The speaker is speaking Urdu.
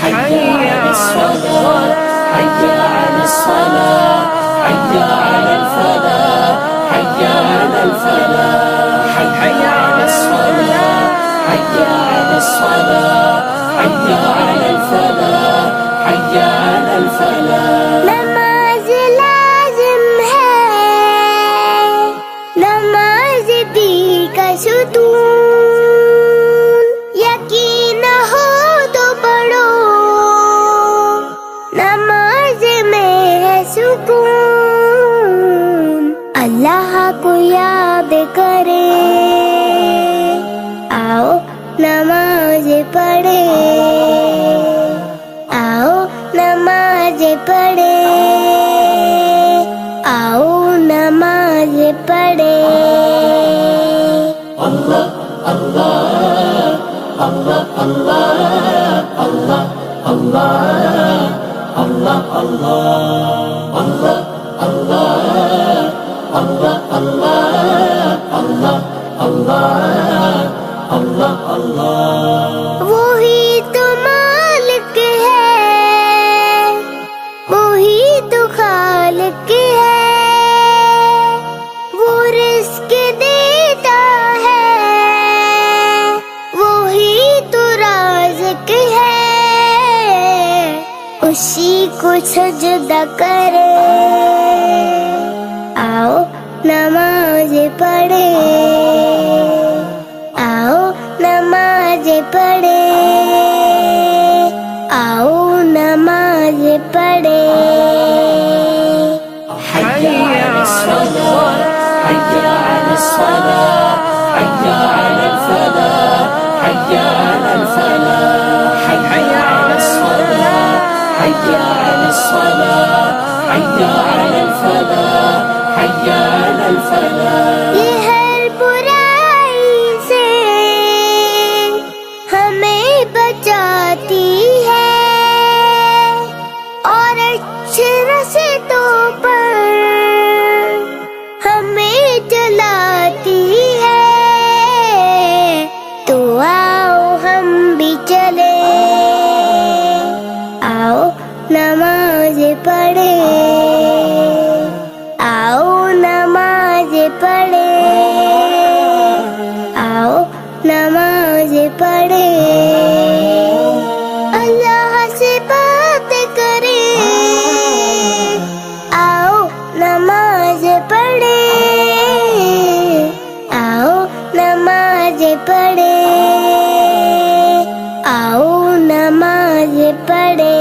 حي على الصلاة حي على الصلاة حي على الفلاح حي على الفلاح حي على الصلاة حي على الصلاة حي على الفلاح حي على الفلاح۔ نماز لازم ہے، نماز دل کا ستون، یقین ہو تو پڑھو، نماز میں ہے سکون۔ اللہ کو یاد کرے، آؤ نماز پڑھے، آؤ نماز پڑھے، آؤ نماز پڑھے۔ اللہ اللہ اللہ اللہ اللہ اللہ اللہ اللہ اللہ اللہ اللہ اللہ اللہ اللہ۔ وہی تو مالک ہے، وہی تو خالق ہے، وہ رزق دیتا ہے، وہی تو رازق ہے، اسی کو سجدہ کرے، آؤ نماز پڑھے، آؤ نماز پڑھے، آؤ نماز پڑھے۔ حي على الصلاة حي على الصلاة حي على الفلاح حي على الفلاح حي على الصلاة حي على الصلاة حي على الفلاح حي على الفلاح۔ یہ ہر برائی سے ہمیں بچاتی ہے اور اچھے رستوں پر ہمیں چلاتی ہے، تو آؤ ہم بھی چلے، آؤ نماز پڑھے، آؤ نماز پڑھے، آؤ نماز پڑھے۔ اللہ سے بات کرے، آؤ نماز پڑھے، آؤ نماز پڑھے، آؤ نماز پڑھے۔